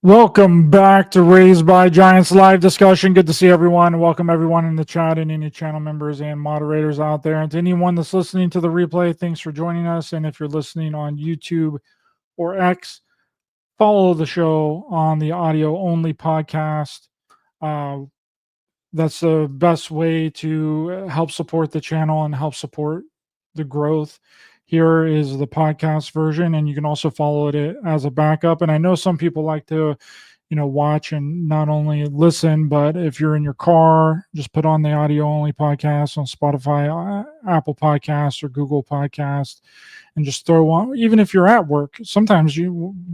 Welcome back to Raised by Giants live discussion. Good to see everyone. Welcome everyone in the chat and any channel members and moderators out there. And to anyone that's listening to the replay, thanks for joining us. And if you're listening on YouTube or X, follow the show on the audio only podcast. That's the best way to help support the channel and help support the growth. Here is the podcast version, and you can also follow it as a backup. And I know some people like to, watch and not only listen, but if you're in your car, just put on the audio only podcast on Spotify, Apple Podcasts, or Google Podcast, and just throw on. Even if you're at work, sometimes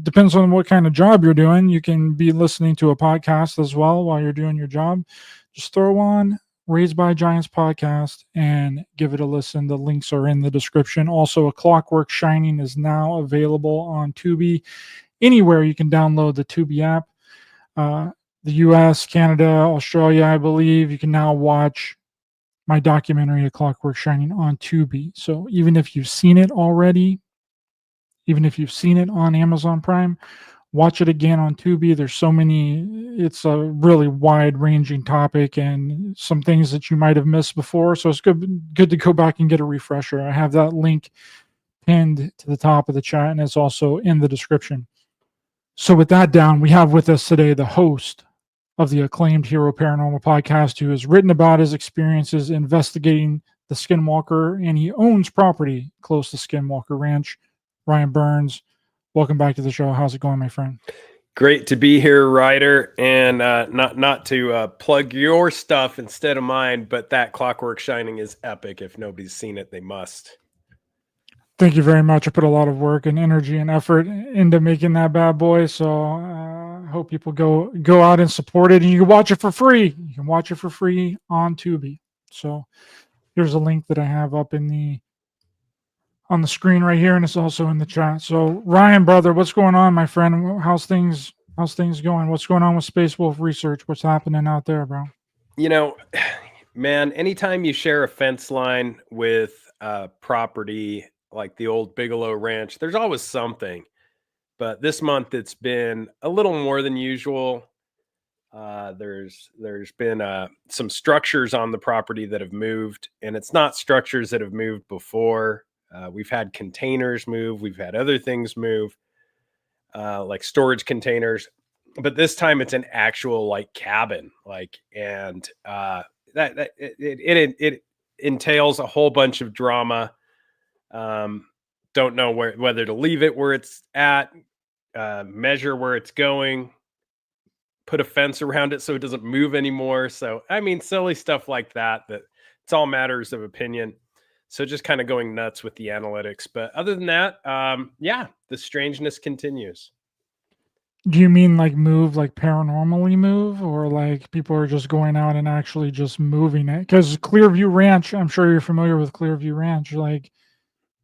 depends on what kind of job you're doing. You can be listening to a podcast as well while you're doing your job. Just throw on Raised by Giants podcast and give it a listen. The links are in the description. Also, A Clockwork Shining is now available on Tubi. Anywhere you can download the Tubi app. The US, Canada, Australia, I believe, you can now watch my documentary, A Clockwork Shining, on Tubi. So even if you've seen it already, even if you've seen it on Amazon Prime, watch it again on Tubi. There's so many, it's a really wide ranging topic and some things that you might have missed before. So it's good to go back and get a refresher. I have that link pinned to the top of the chat and it's also in the description. So with that down, we have with us today the host of the acclaimed Hero Paranormal podcast, who has written about his experiences investigating the Skinwalker, and he owns property close to Skinwalker Ranch. Ryan Burns, welcome back to the show. How's it going, my friend? Great to be here, Ryder. And not to plug your stuff instead of mine, but that Clockwork Shining is epic. If nobody's seen it, they must. Thank you very much. I put a lot of work and energy and effort into making that bad boy. So I hope people go out and support it. And you can watch it for free. You can watch it for free on Tubi. So here's a link that I have up on the screen right here, and it's also in the chat. So Ryan, brother, what's going on, my friend? How's things going? What's going on with Space Wolf research? What's happening out there, bro? Man, anytime you share a fence line with property like the old Bigelow Ranch, there's always something. But this month it's been a little more than usual. There's been some structures on the property that have moved, and it's not structures that have moved before. We've had containers move. We've had other things move, like storage containers. But this time it's an actual like cabin, and it entails a whole bunch of drama. Don't know whether to leave it where it's at, measure where it's going, put a fence around it so it doesn't move anymore. So, I mean, silly stuff like that it's all matters of opinion. So just kind of going nuts with the analytics. But other than that, the strangeness continues. Do you mean like move, like paranormally move, or like people are just going out and actually just moving it? Because Clearview Ranch, I'm sure you're familiar with Clearview Ranch. Like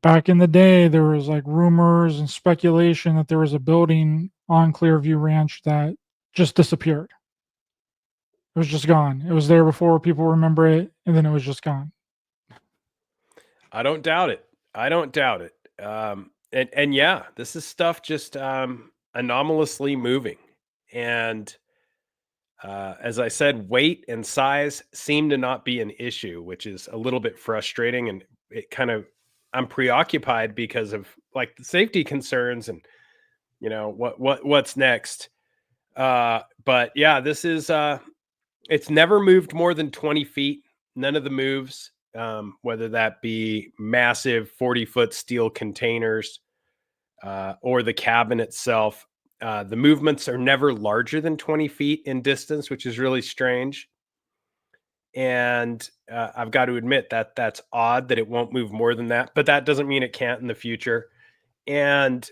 back in the day, there was like rumors and speculation that there was a building on Clearview Ranch that just disappeared. It was just gone. It was there before people remember it, and then it was just gone. I don't doubt it. And yeah, this is stuff just anomalously moving. And as I said, weight and size seem to not be an issue, which is a little bit frustrating. And I'm preoccupied because of like the safety concerns and, what's next. But yeah, this is, it's never moved more than 20 feet. None of the moves, whether that be massive 40-foot steel containers or the cabin itself. The movements are never larger than 20 feet in distance, which is really strange. And I've got to admit that that's odd that it won't move more than that, but that doesn't mean it can't in the future. And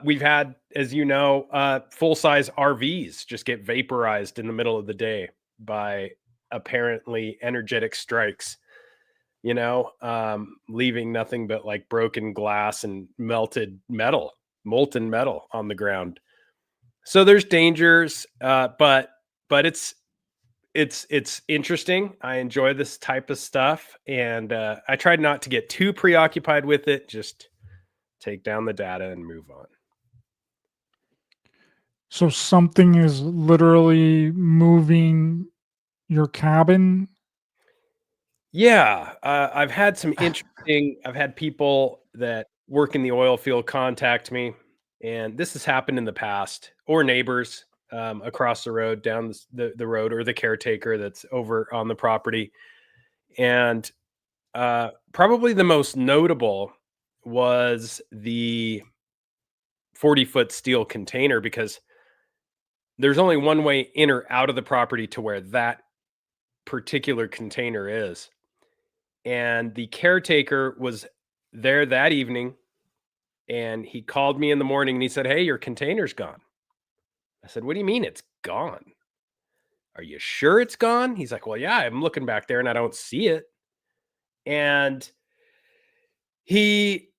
we've had, as you know, full-size RVs just get vaporized in the middle of the day by apparently energetic strikes, leaving nothing but like broken glass and molten metal on the ground. So there's dangers, but it's interesting. I enjoy this type of stuff, and I tried not to get too preoccupied with it. Just take down the data and move on. So something is literally moving your cabin. Yeah, I've had some interesting I've had people that work in the oil field contact me, and this has happened in the past, or neighbors, across the road, down the road, or the caretaker that's over on the property, and, probably the most notable was the 40-foot steel container because there's only one way in or out of the property to where that particular container is. And the caretaker was there that evening, and he called me in the morning and he said, "Hey, your container's gone." I said, "What do you mean it's gone? Are you sure it's gone?" He's like, "Well, yeah, I'm looking back there and I don't see it." And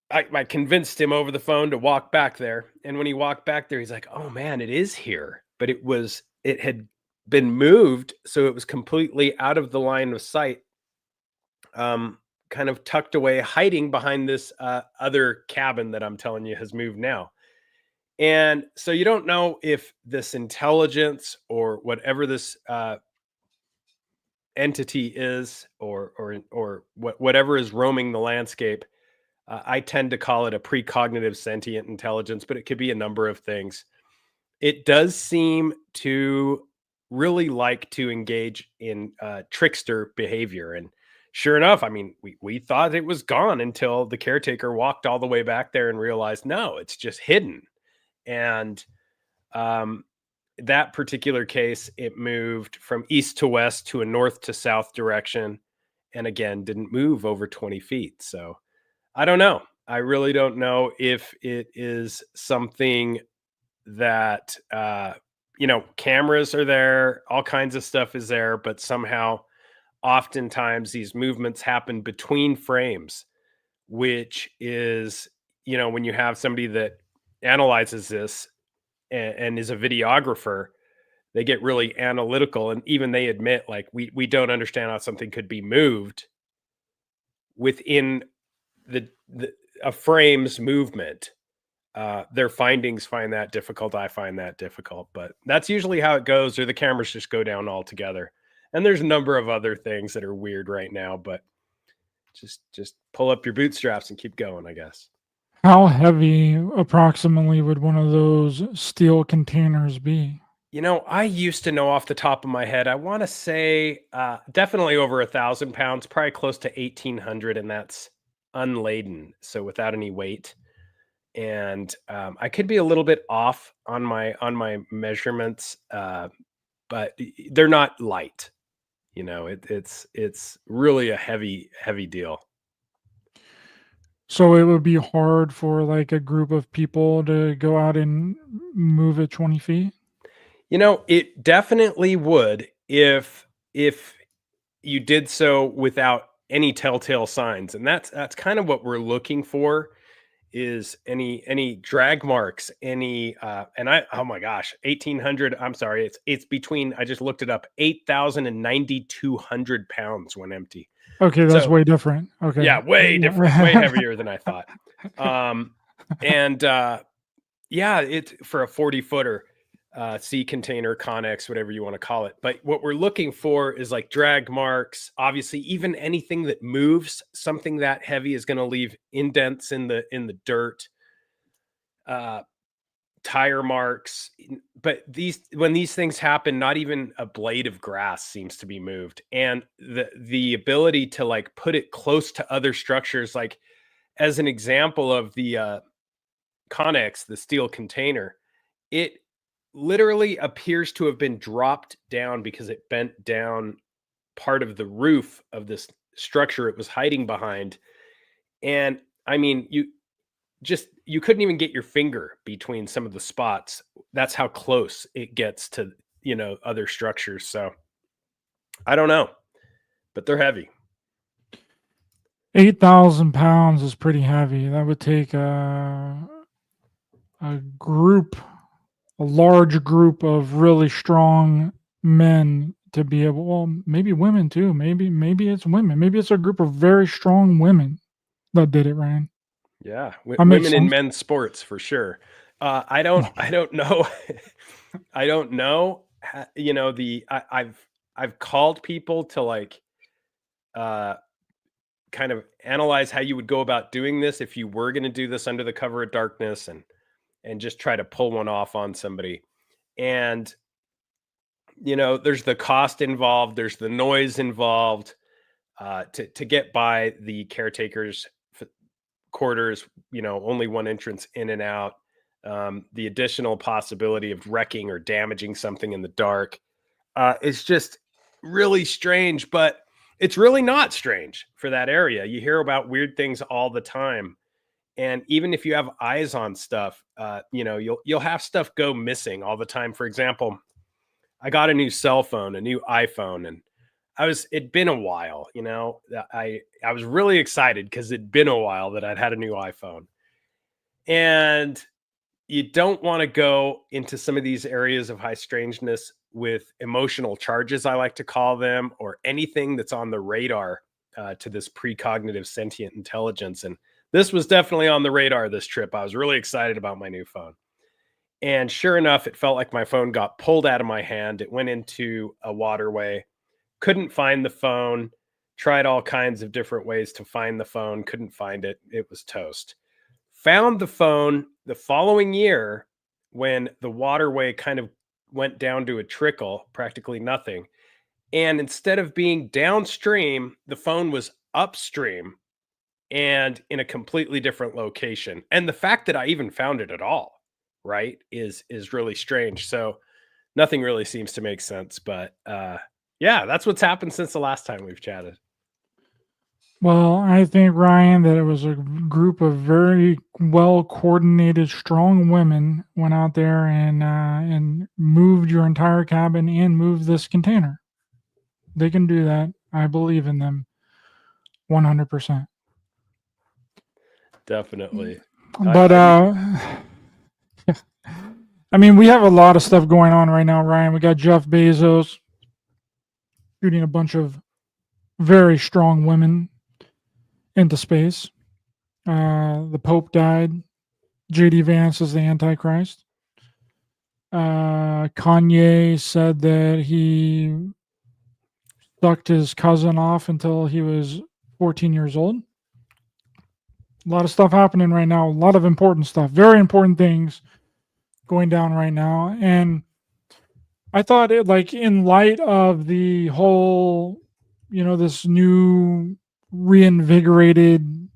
I convinced him over the phone to walk back there. And when he walked back there, he's like, "Oh man, it is here." But it had been moved, so it was completely out of the line of sight, kind of tucked away, hiding behind this other cabin that I'm telling you has moved now. And so you don't know if this intelligence or whatever this entity is, or whatever is roaming the landscape. I tend to call it a precognitive sentient intelligence, but it could be a number of things. It does seem to really like to engage in trickster behavior. And sure enough, I mean, we thought it was gone until the caretaker walked all the way back there and realized, no, it's just hidden. And um, that particular case, it moved from east to west to a north to south direction. And again, didn't move over 20 feet. So I don't know. I really don't know if it is something that, cameras are there, all kinds of stuff is there, but somehow, oftentimes, these movements happen between frames, which is, when you have somebody that analyzes this and is a videographer, they get really analytical, and even they admit, like, we don't understand how something could be moved within the a frame's movement. Their findings find that difficult. I find that difficult, but that's usually how it goes, or the cameras just go down altogether. And there's a number of other things that are weird right now, but just pull up your bootstraps and keep going, I guess. How heavy approximately would one of those steel containers be? I used to know off the top of my head. I want to say definitely over 1,000 pounds, probably close to 1,800, and that's unladen, so without any weight. And I could be a little bit off on my measurements, but they're not light. It's really a heavy deal. So it would be hard for like a group of people to go out and move it 20 feet? It definitely would if you did so without any telltale signs, and that's kind of what we're looking for. Is any drag marks, any and I oh my gosh, 1,800, I'm sorry, it's between, I just looked it up, 8,000 and 9,200 pounds when empty. Okay, that's So, way different. Okay. yeah, way different, way Yeah. heavier than I thought. And yeah, it's for a 40-footer, sea container, Connex, whatever you want to call it. But what we're looking for is like drag marks. Obviously, even anything that moves, something that heavy is going to leave indents in the dirt, uh, tire marks. But when these things happen, not even a blade of grass seems to be moved, and the ability to like put it close to other structures, like as an example of the Connex, the steel container, it literally appears to have been dropped down because it bent down part of the roof of this structure it was hiding behind. And I mean, you couldn't even get your finger between some of the spots. That's how close it gets to, other structures. So I don't know, but they're heavy. 8,000 pounds is pretty heavy. That would take a group, a large group of really strong men to be able, well, maybe women too. Maybe it's women. Maybe it's a group of very strong women that did it, Ryan. Yeah, That makes women in sense. men's sports for sure. I don't know. I don't know. You know, I've called people to like uh kind of analyze how you would go about doing this if you were going to do this under the cover of darkness, and just try to pull one off on somebody. And you know, there's the cost involved, there's the noise involved, to get by the caretakers quarters, you know, only one entrance in and out. The additional possibility of wrecking or damaging something in the dark. It's just really strange, but it's really not strange for that area. You hear about weird things all the time. And even if you have eyes on stuff, you know, you'll have stuff go missing all the time. For example, I got a new cell phone, a new iPhone, and it'd been a while, you know. I was really excited because it'd been a while that I'd had a new iPhone. And you don't want to go into some of these areas of high strangeness with emotional charges, I like to call them, or anything that's on the radar to this precognitive sentient intelligence. And this was definitely on the radar this trip. I was really excited about my new phone. And sure enough, it felt like my phone got pulled out of my hand. It went into a waterway, couldn't find the phone, tried all kinds of different ways to find the phone, couldn't find it. It was toast. Found the phone the following year when the waterway kind of went down to a trickle, practically nothing. And instead of being downstream, the phone was upstream and in a completely different location. And the fact that I even found it at all, right, is really strange. So nothing really seems to make sense. But yeah, that's what's happened since the last time we've chatted. Well, I think, Ryan, that it was a group of very well coordinated, strong women went out there and moved your entire cabin and moved this container. They can do that. I believe in them 100%. Definitely. But I mean, we have a lot of stuff going on right now, Ryan. We got Jeff Bezos shooting a bunch of very strong women into space. The Pope died. JD Vance is the Antichrist. Kanye said that he sucked his cousin off until he was 14 years old. A lot of stuff happening right now. A lot of important stuff. Very important things going down right now. And I thought it, like, in light of the whole, you know, this new reinvigorated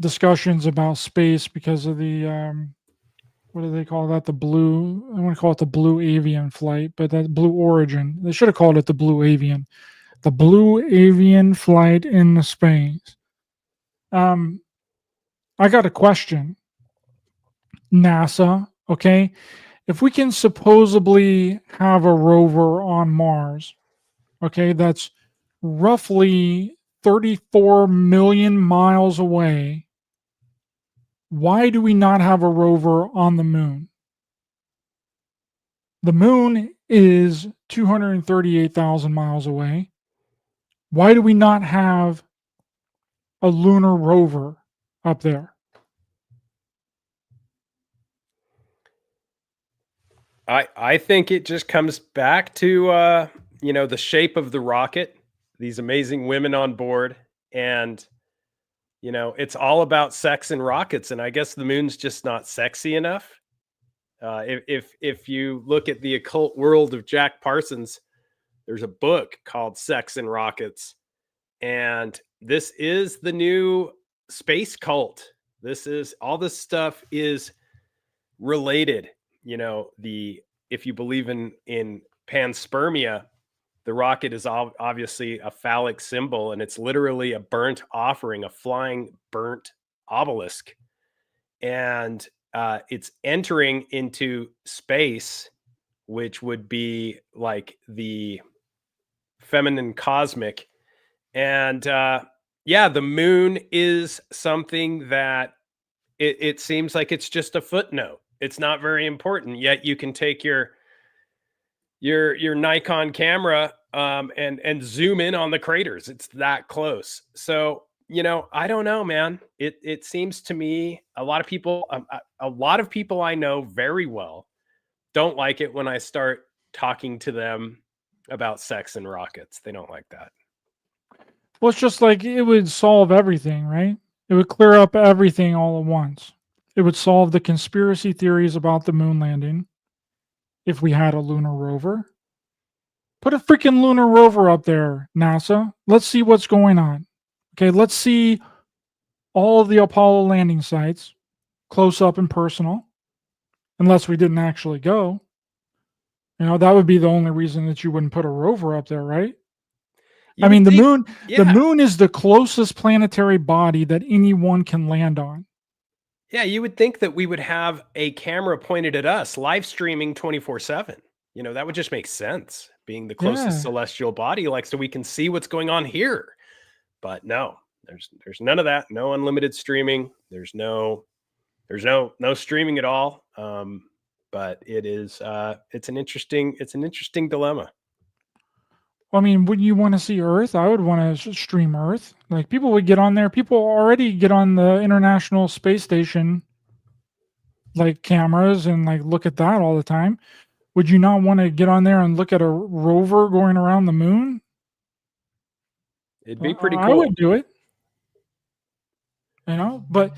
discussions about space because of the what do they call that? The blue, I want to call it the Blue Avian flight, but that Blue Origin. They should have called it the Blue Avian. The Blue Avian flight in space. I got a question. NASA, okay? If we can supposedly have a rover on Mars, okay, that's roughly 34 million miles away, why do we not have a rover on the moon? The moon is 238,000 miles away. Why do we not have a lunar rover up there? I think it just comes back to you know, the shape of the rocket, these amazing women on board, and you know, it's all about sex and rockets, and I guess the moon's just not sexy enough. If you look at the occult world of Jack Parsons, there's a book called Sex and Rockets, and this is the new space cult. This is all this stuff is related. You know, the if you believe in panspermia, the rocket is obviously a phallic symbol, and it's literally a burnt offering, a flying burnt obelisk, and it's entering into space, which would be like the feminine cosmic. And yeah, the moon is something that it seems like it's just a footnote. It's not very important, yet you can take your Nikon camera and zoom in on the craters. It's that close. So I don't know, man. It seems to me a lot of people, a lot of people I know very well don't like it when I start talking to them about sex and rockets. They don't like that. Well, it's just like it would solve everything, right? It would clear up everything all at once. It would solve the conspiracy theories about the moon landing if we had a lunar rover. Put a freaking lunar rover up there, NASA. Let's see what's going on. Okay, let's see all of the Apollo landing sites close up and personal, unless we didn't actually go. That would be the only reason that you wouldn't put a rover up there, right? You I would mean, the think, moon, the yeah, moon is the closest planetary body that anyone can land on. yeah, you would think that we would have a camera pointed at us, live streaming 24/7. That would just make sense, being the closest Yeah. celestial body, like so we can see what's going on here. But no, there's none of that. No unlimited streaming. There's no streaming at all. But it's an interesting dilemma. I mean, would you want to see Earth? I would want to stream Earth. Like people would get on there. People already get on the International Space Station, like cameras, and like look at that all the time. Would you not want to get on there and look at a rover going around the moon? It'd be pretty I cool. would do it. But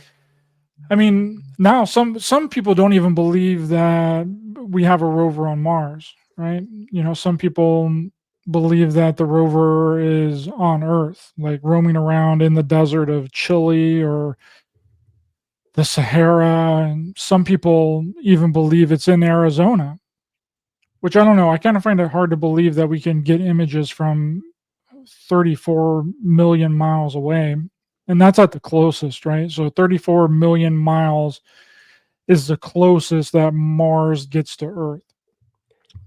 I mean, now some people don't even believe that we have a rover on Mars, right? Some people believe that the rover is on Earth, like roaming around in the desert of Chile or the Sahara, and some people even believe it's in Arizona, which I don't know. I kind of find it hard to believe that we can get images from 34 million miles away. And that's at the closest, right? So 34 million miles is the closest that Mars gets to Earth.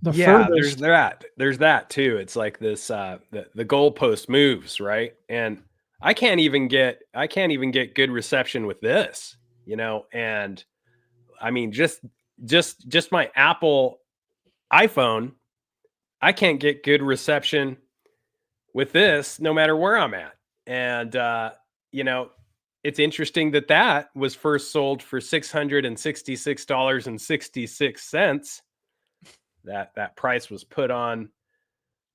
The Yeah, there's furthest, that. There's that too. It's like this the goalpost moves, right? And I can't even get good reception with this. And I mean just my Apple iPhone, I can't get good reception with this no matter where I'm at. And you know, it's interesting that that was first sold for $666.66. That price was put on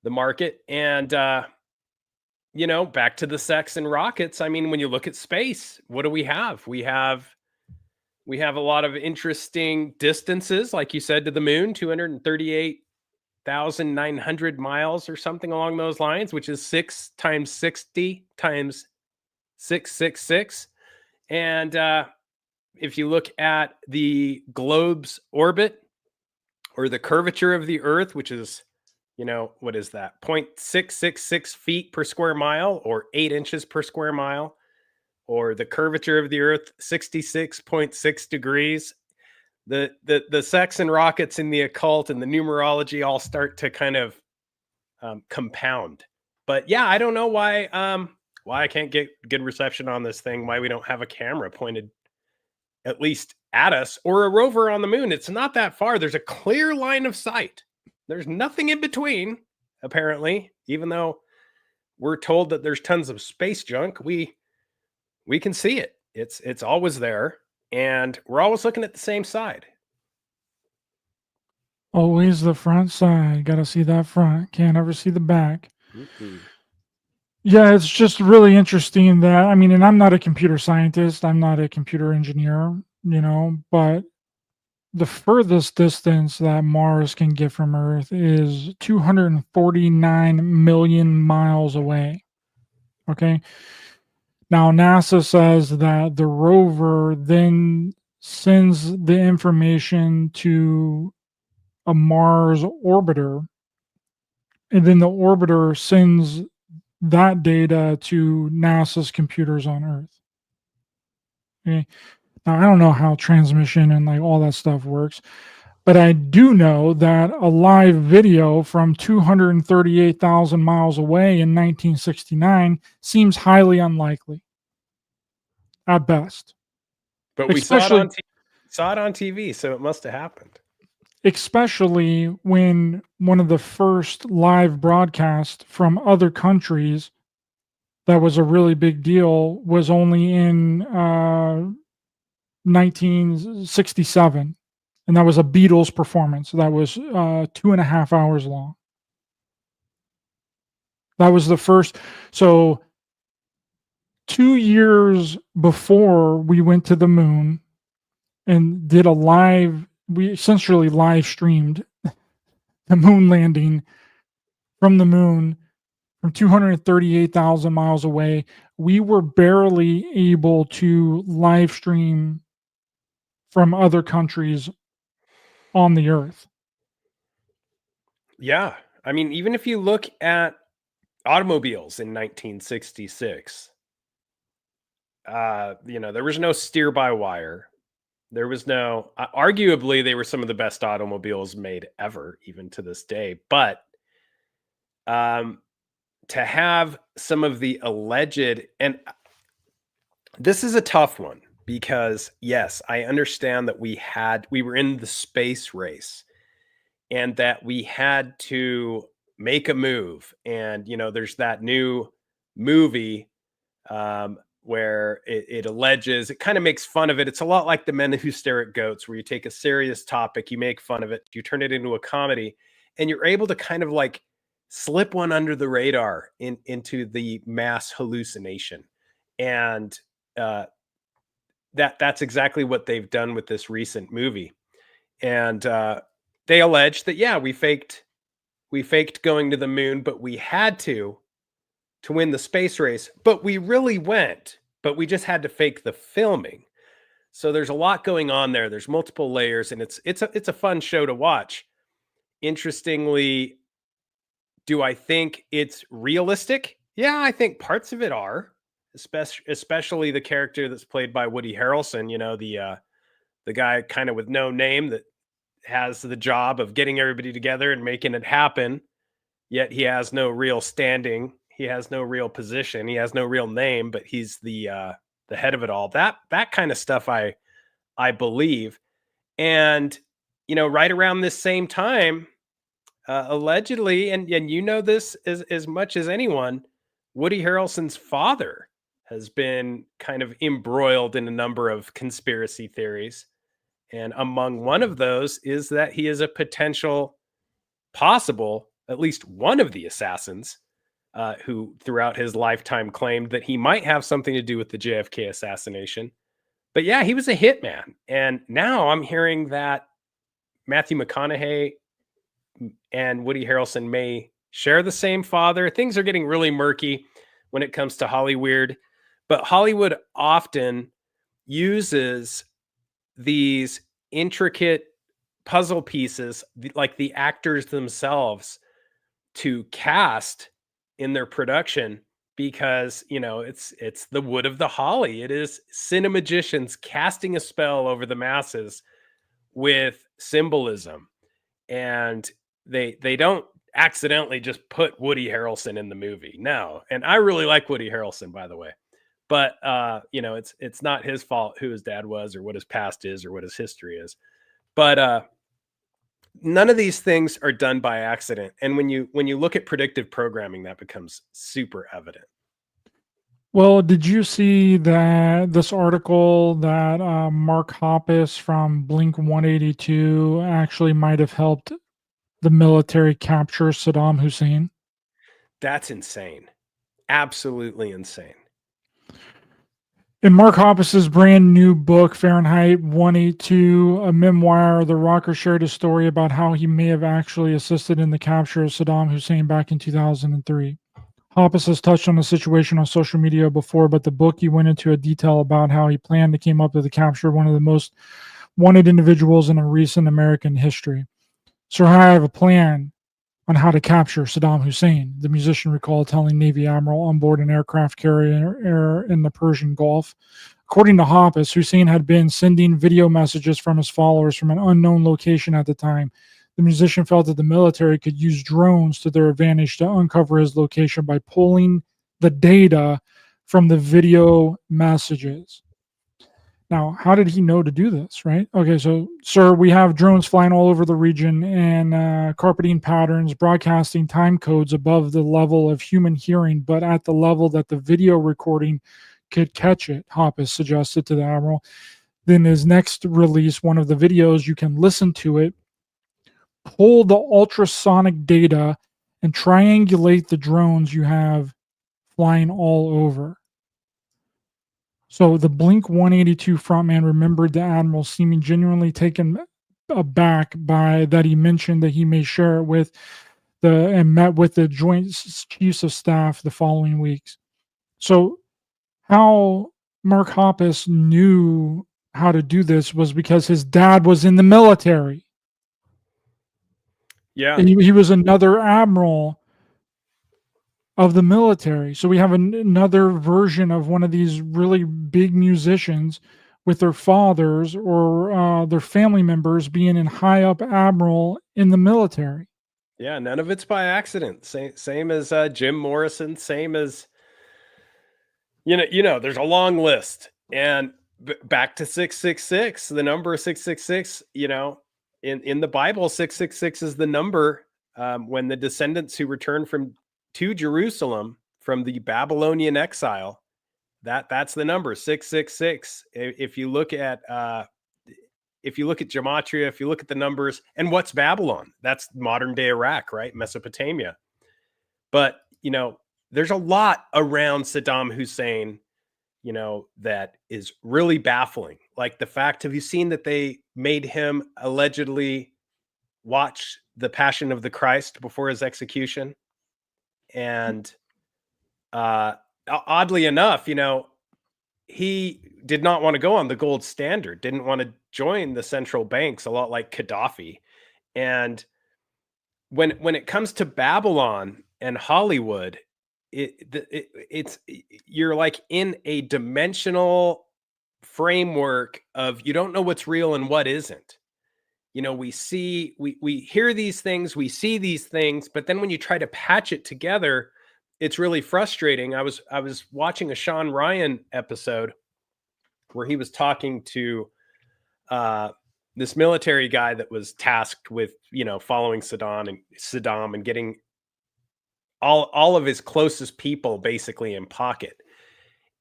the market. And back to the sex and rockets. I mean, when you look at space, what do we have? We have a lot of interesting distances, like you said, to the moon, 238,900 miles or something along those lines, which is 6 times 60 times 666. And if you look at the globe's orbit or the curvature of the Earth, which is, what is that? 0.666 feet per square mile or 8 inches per square mile, or the curvature of the Earth, 66.6 degrees. The sex and rockets in the occult and the numerology all start to kind of compound. But yeah, I don't know why I can't get good reception on this thing, why we don't have a camera pointed at least at us or a rover on the moon. It's not that far. There's a clear line of sight. There's nothing in between, apparently, even though we're told that there's tons of space junk. We can see it. It's always there, and we're always looking at the same side. always the front side. Got to see that front. Can't ever see the back. Mm-mm. Yeah, it's just really interesting that, I mean, and I'm not a computer scientist, I'm not a computer engineer, but the furthest distance that Mars can get from Earth is 249 million miles away. Okay. Now, NASA says that the rover then sends the information to a Mars orbiter, and then the orbiter sends that data to NASA's computers on Earth. Okay. Now, I don't know how transmission and like all that stuff works, but I do know that a live video from 238,000 miles away in 1969 seems highly unlikely at best, But we saw it especially on TV, so it must have happened. especially when one of the first live broadcasts from other countries that was a really big deal was only in 1967. And that was a Beatles performance that was 2.5 hours long. That was the first. So 2 years before we went to the moon and did a live, we essentially live streamed the moon landing from the moon from 238,000 miles away. We were barely able to live stream from other countries on the earth. Yeah. I mean, even if you look at automobiles in 1966, there was no steer by wire. There was no, arguably, they were some of the best automobiles made ever, even to this day. But to have some of the alleged, and this is a tough one because, yes, I understand that we were in the space race and that we had to make a move. And, there's that new movie where it alleges, it kind of makes fun of it. It's a lot like The Men Who Stare at Goats, where you take a serious topic, you make fun of it, you turn it into a comedy, and you're able to kind of like slip one under the radar into the mass hallucination. And that's exactly what they've done with this recent movie. And they allege that, yeah, we faked going to the moon, but we had to win the space race, but we really went, but we just had to fake the filming. So there's a lot going on there. There's multiple layers, and it's a fun show to watch. Interestingly, do I think it's realistic? Yeah, I think parts of it are, especially the character that's played by Woody Harrelson, the guy kind of with no name that has the job of getting everybody together and making it happen, yet he has no real standing. He has no real position. He has no real name, but he's the head of it all. That kind of stuff I believe. And right around this same time, allegedly, and this as much as anyone, Woody Harrelson's father has been kind of embroiled in a number of conspiracy theories. And among one of those is that he is a potential, possible, at least one of the assassins who throughout his lifetime claimed that he might have something to do with the JFK assassination. But yeah, he was a hitman. And now I'm hearing that Matthew McConaughey and Woody Harrelson may share the same father. Things are getting really murky when it comes to Hollywood, but Hollywood often uses these intricate puzzle pieces, like the actors themselves, to cast in their production because it's the wood of the holly. It is cinemagicians casting a spell over the masses with symbolism, and they don't accidentally just put Woody Harrelson in the movie. No, and I really like Woody Harrelson, by the way, but it's not his fault who his dad was or what his past is or what his history is. But none of these things are done by accident. And when you look at predictive programming, that becomes super evident. Well, did you see that this article that Mark Hoppus from Blink 182 actually might have helped the military capture Saddam Hussein? That's insane. Absolutely insane. In Mark Hoppus's brand new book, Fahrenheit 182, a memoir, the rocker shared a story about how he may have actually assisted in the capture of Saddam Hussein back in 2003. Hoppus has touched on the situation on social media before, but the book he went into a detail about how he planned to came up with the capture of one of the most wanted individuals in a recent American history. "So I have a plan on how to capture Saddam Hussein," the musician recalled telling Navy Admiral on board an aircraft carrier in the Persian Gulf. According to Hoppus, Hussein had been sending video messages from his followers from an unknown location at the time. The musician felt that the military could use drones to their advantage to uncover his location by pulling the data from the video messages. Now, how did he know to do this, right? Okay, so, sir, we have drones flying all over the region and carpeting patterns, broadcasting time codes above the level of human hearing, but at the level that the video recording could catch it, Hoppus suggested to the Admiral. Then his next release, one of the videos, you can listen to it, pull the ultrasonic data, and triangulate the drones you have flying all over. So the Blink 182 frontman remembered the Admiral seeming genuinely taken aback by that he mentioned that he may share it with and met with the Joint Chiefs of Staff the following weeks. So how Mark Hoppus knew how to do this was because his dad was in the military. Yeah. He was another admiral of the military. So we have another version of one of these really big musicians with their fathers or their family members being in high up admiral in the military. Yeah, none of it's by accident. Same as Jim Morrison, same as there's a long list. And back to 666, the number 666, in the Bible, 666 is the number when the descendants who return to Jerusalem from the Babylonian exile, that's the number 666. If you look at gematria, if you look at the numbers, and what's Babylon? That's modern day Iraq, right? Mesopotamia. But, there's a lot around Saddam Hussein, that is really baffling. Like the fact, have you seen that they made him allegedly watch the Passion of the Christ before his execution? And oddly enough, he did not want to go on the gold standard, didn't want to join the central banks, a lot like Gaddafi. And when it comes to Babylon and Hollywood, it's you're like in a dimensional framework of you don't know what's real and what isn't. We hear these things, we see these things, but then when you try to patch it together, it's really frustrating. I was watching a Sean Ryan episode where he was talking to this military guy that was tasked with, following Saddam and getting all of his closest people basically in pocket.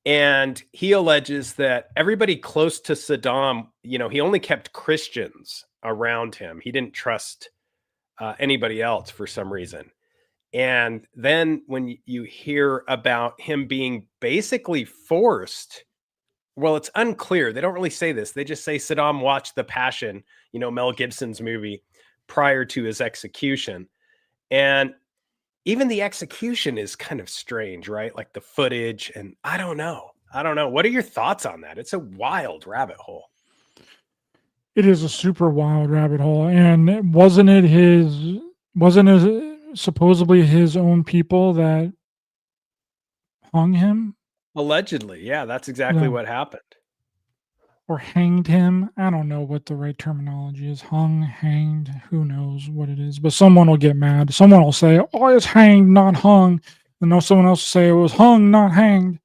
And he alleges that everybody close to Saddam, he only kept Christians around him. He didn't trust anybody else for some reason. And then when you hear about him being basically forced, well, it's unclear. They don't really say this. They just say Saddam watched The Passion, Mel Gibson's movie, prior to his execution. And even the execution is kind of strange, right? Like the footage, and I don't know. What are your thoughts on that? It's a wild rabbit hole. It is a super wild rabbit hole. And wasn't it supposedly his own people that hung him? Allegedly, yeah, that's exactly what happened. Or hanged him. I don't know what the right terminology is. Hung, hanged, who knows what it is. But someone will get mad. Someone will say, oh, it's hanged, not hung. And someone else will say it was hung, not hanged.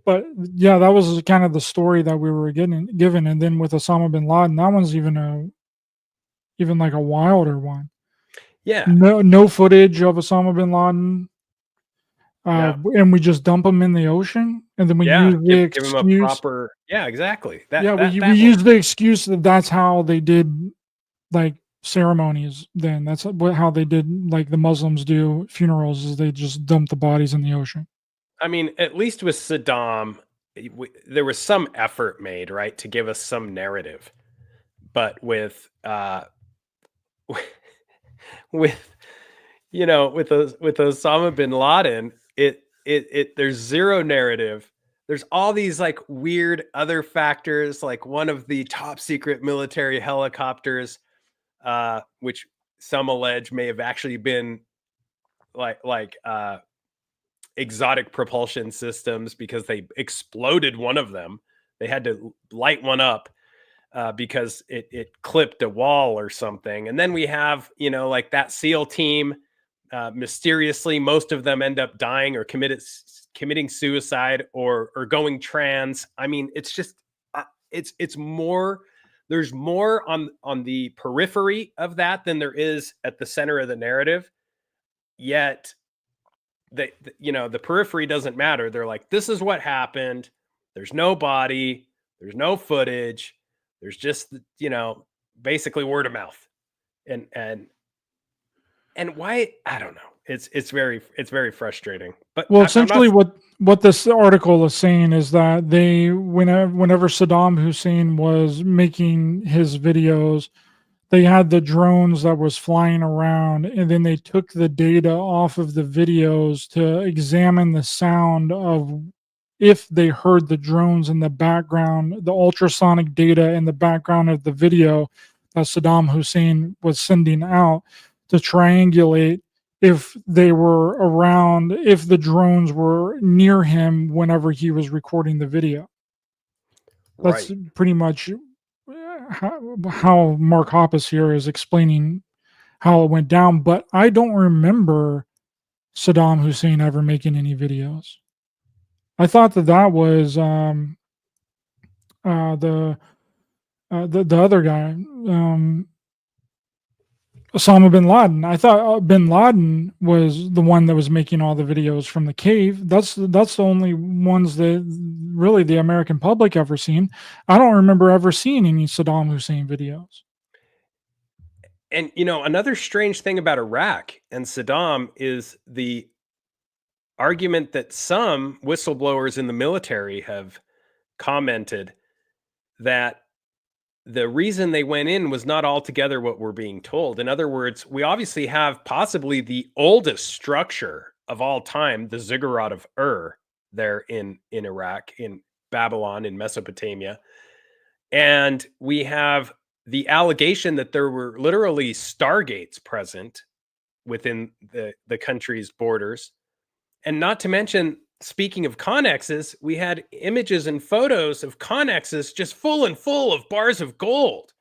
But yeah, that was kind of the story that we were given. And then with Osama bin Laden, that one's even like a wilder one. Yeah. No footage of Osama bin Laden. And we just dump them in the ocean, and then we use the excuse. Give them a proper, exactly. We use the excuse that that's how they did, like ceremonies. Then that's how they did, like the Muslims do funerals, is they just dump the bodies in the ocean. I mean, at least with Saddam, there was some effort made, right, to give us some narrative. But with Osama bin Laden, there's zero narrative. There's all these like weird other factors, like one of the top secret military helicopters, which some allege may have actually been like exotic propulsion systems, because they exploded one of them. They had to light one up because it clipped a wall or something. And then we have, like that SEAL team. Mysteriously, most of them end up dying or committing suicide or going trans. I mean, it's just it's more, there's more on the periphery of that than there is at the center of the narrative. Yet the periphery doesn't matter. They're like, this is what happened. There's no body, there's no footage, there's just basically word of mouth. And why, I don't know. It's very frustrating. But Well, I'm not. essentially, what this article is saying is that whenever Saddam Hussein was making his videos, they had the drones that was flying around, and then they took the data off of the videos to examine the sound of if they heard the drones in the background, the ultrasonic data in the background of the video that Saddam Hussein was sending out, to triangulate if they were around, if the drones were near him whenever he was recording the video. That's Right. pretty much how Mark Hoppus here is explaining how it went down. But I don't remember Saddam Hussein ever making any videos. I thought that was the other guy, Osama bin Laden. I thought bin Laden was the one that was making all the videos from the cave. That's the only ones that really the American public ever seen. I don't remember ever seeing any Saddam Hussein videos. And another strange thing about Iraq and Saddam is the argument that some whistleblowers in the military have commented that the reason they went in was not altogether what we're being told. In other words, we obviously have possibly the oldest structure of all time, the ziggurat of Ur, there in Iraq, in Babylon, in Mesopotamia. And we have the allegation that there were literally stargates present within the country's borders. And not to mention, speaking of connexes, we had images and photos of connexes just full of bars of gold,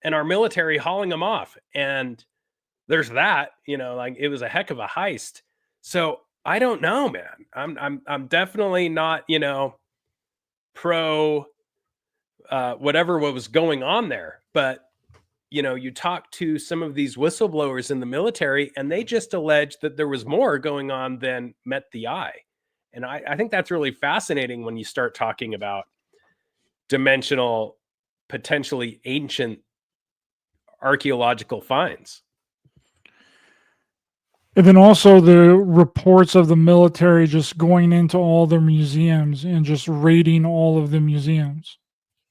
and our military hauling them off. And there's that, like, it was a heck of a heist. So I don't know, man. I'm definitely not, pro whatever what was going on there. But you talk to some of these whistleblowers in the military, and they just allege that there was more going on than met the eye. And I think that's really fascinating when you start talking about dimensional, potentially ancient archaeological finds. And then also the reports of the military just going into all their museums and just raiding all of the museums.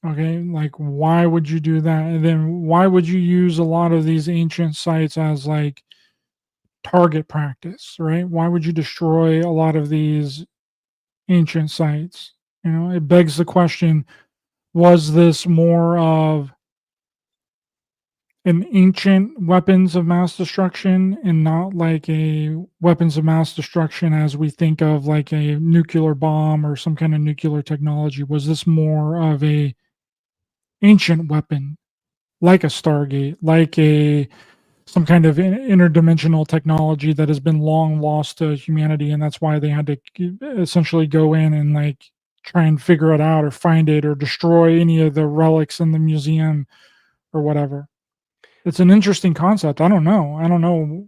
Okay, like, why would you do that? And then why would you use a lot of these ancient sites as like target practice, right? Why would you destroy a lot of these ancient sites? It begs the question, was this more of an ancient weapons of mass destruction and not like a weapons of mass destruction as we think of like a nuclear bomb or some kind of nuclear technology? Was this more of a ancient weapon, like a Stargate, like some kind of interdimensional technology that has been long lost to humanity, and that's why they had to essentially go in and like try and figure it out or find it or destroy any of the relics in the museum or whatever. It's an interesting concept. I don't know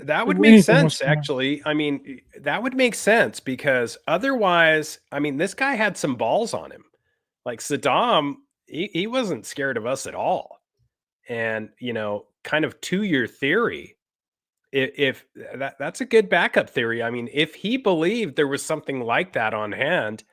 That would make anything was sense, actually. I mean, that would make sense, because otherwise, I mean, this guy had some balls on him. Like Saddam, he wasn't scared of us at all. And, kind of to your theory, if that's a good backup theory. I mean, if he believed there was something like that on hand,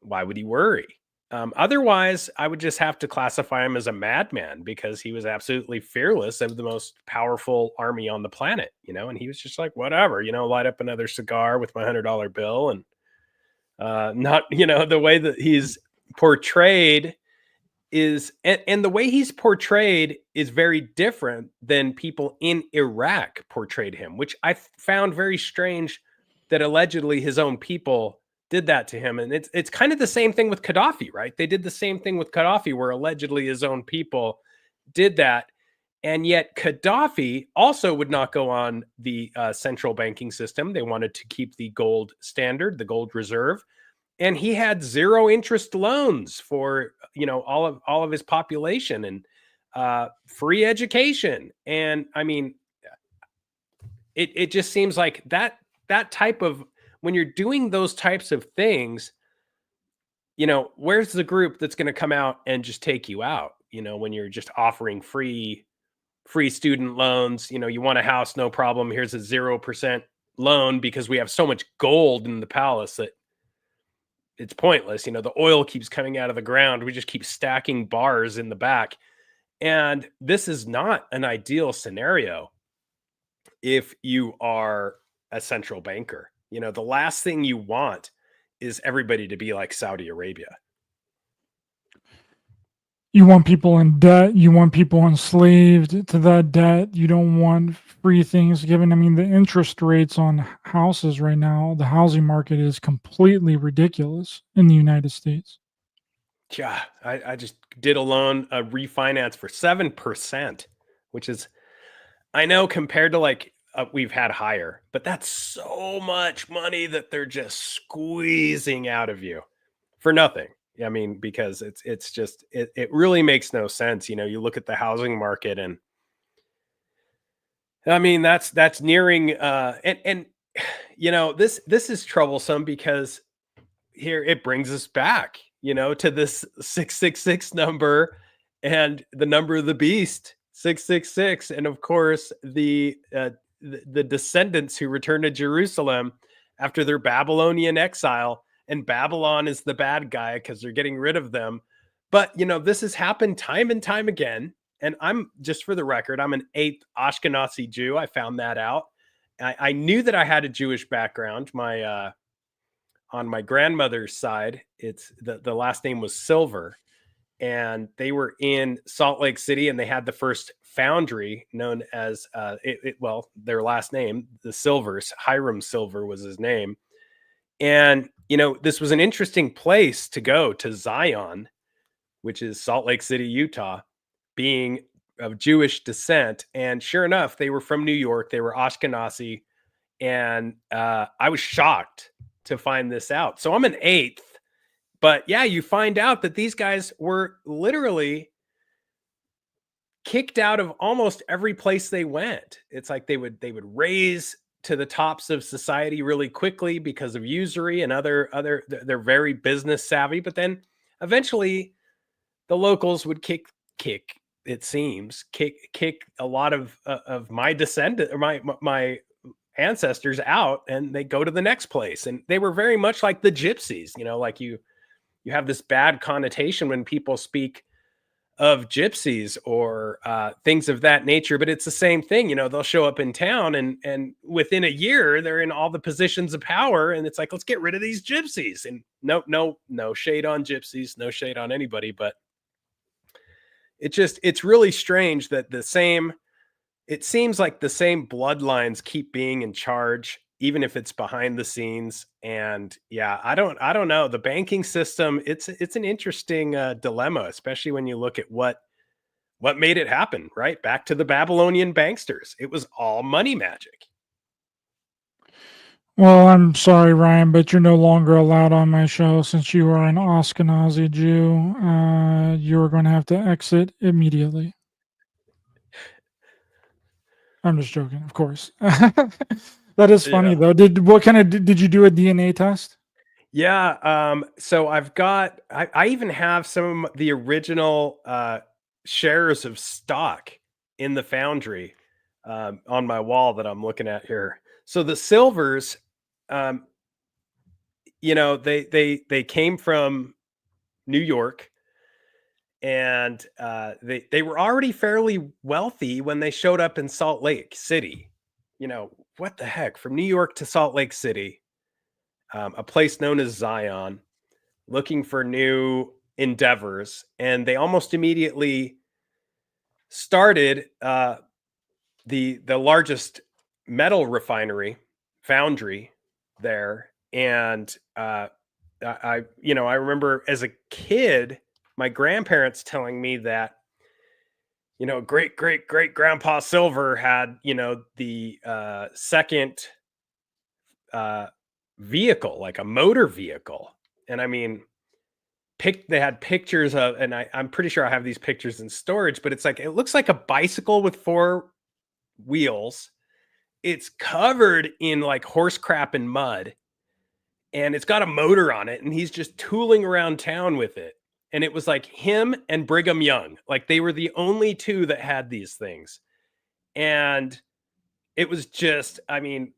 why would he worry? Otherwise, I would just have to classify him as a madman, because he was absolutely fearless of the most powerful army on the planet, and he was just like, whatever, light up another cigar with my $100 bill. And not, the way that he's portrayed is, and the way he's portrayed is very different than people in Iraq portrayed him, which I found very strange, that allegedly his own people did that to him. And it's kind of the same thing with Gaddafi, right? They did the same thing with Gaddafi, where allegedly his own people did that. And yet Gaddafi also would not go on the central banking system. They wanted to keep the gold standard, the gold reserve. and he had zero interest loans for, all of his population, and free education. And I mean, it just seems like that type of, when you're doing those types of things, where's the group that's going to come out and just take you out? When you're just offering free student loans, you want a house, no problem. Here's a 0% loan because we have so much gold in the palace that it's pointless. The oil keeps coming out of the ground. We just keep stacking bars in the back. And this is not an ideal scenario if you are a central banker. The last thing you want is everybody to be like Saudi Arabia. You want people in debt. You want people enslaved to that debt. You don't want free things given. I mean, the interest rates on houses right now, the housing market is completely ridiculous in the United States. Yeah, I just did a refinance for 7%, which is, I know, compared to like we've had higher, but that's so much money that they're just squeezing out of you for nothing. I mean, because it's just, it really makes no sense. You look at the housing market, and I mean, that's nearing and this is troublesome, because here it brings us back, to this 666 number, and the number of the beast, 666, and of course the descendants who return to Jerusalem after their Babylonian exile. And Babylon is the bad guy because they're getting rid of them. But, this has happened time and time again. And I'm, just for the record, I'm an 8th Ashkenazi Jew. I found that out. I knew that I had a Jewish background. On my grandmother's side, it's the last name was Silver. And they were in Salt Lake City, and they had the first foundry known as, their last name, the Silvers. Hiram Silver was his name. And, this was an interesting place to go, to Zion, which is Salt Lake City, Utah, being of Jewish descent. And sure enough, they were from New York. They were Ashkenazi. And I was shocked to find this out. So I'm an 8th. But yeah, you find out that these guys were literally kicked out of almost every place they went. It's like they would raise to the tops of society really quickly because of usury and other they're very business savvy, but then eventually the locals would kick a lot of my descendant, or my ancestors out, and they go to the next place. And they were very much like the gypsies, like you have this bad connotation when people speak of gypsies or things of that nature, but it's the same thing. They'll show up in town, and within a year they're in all the positions of power, and it's like, let's get rid of these gypsies. And no shade on gypsies, no shade on anybody, but it's really strange that it seems like the same bloodlines keep being in charge, even if it's behind the scenes. And yeah, I don't know. The banking system, it's an interesting dilemma, especially when you look at what made it happen, right? Back to the Babylonian banksters. It was all money magic. Well, I'm sorry, Ryan, but you're no longer allowed on my show since you are an Ashkenazi Jew. You're going to have to exit immediately. I'm just joking, of course. That is funny, though. Did you do a DNA test? Yeah. So I even have some of the original shares of stock in the foundry on my wall that I'm looking at here. So the Silvers, they came from New York, and they were already fairly wealthy when they showed up in Salt Lake City. What the heck? From New York to Salt Lake City, a place known as Zion, looking for new endeavors. And they almost immediately started the largest metal foundry there. And I remember as a kid, my grandparents telling me that, great grandpa Silver had, the second vehicle, like a motor vehicle, And I mean, they had pictures of, and I'm pretty sure I have these pictures in storage, but it's like, it looks like a bicycle with 4 wheels. It's covered in like horse crap and mud, and it's got a motor on it, and he's just tooling around town with it. And it was like him and Brigham Young. Like, they were the only 2 that had these things. And it was just, I mean,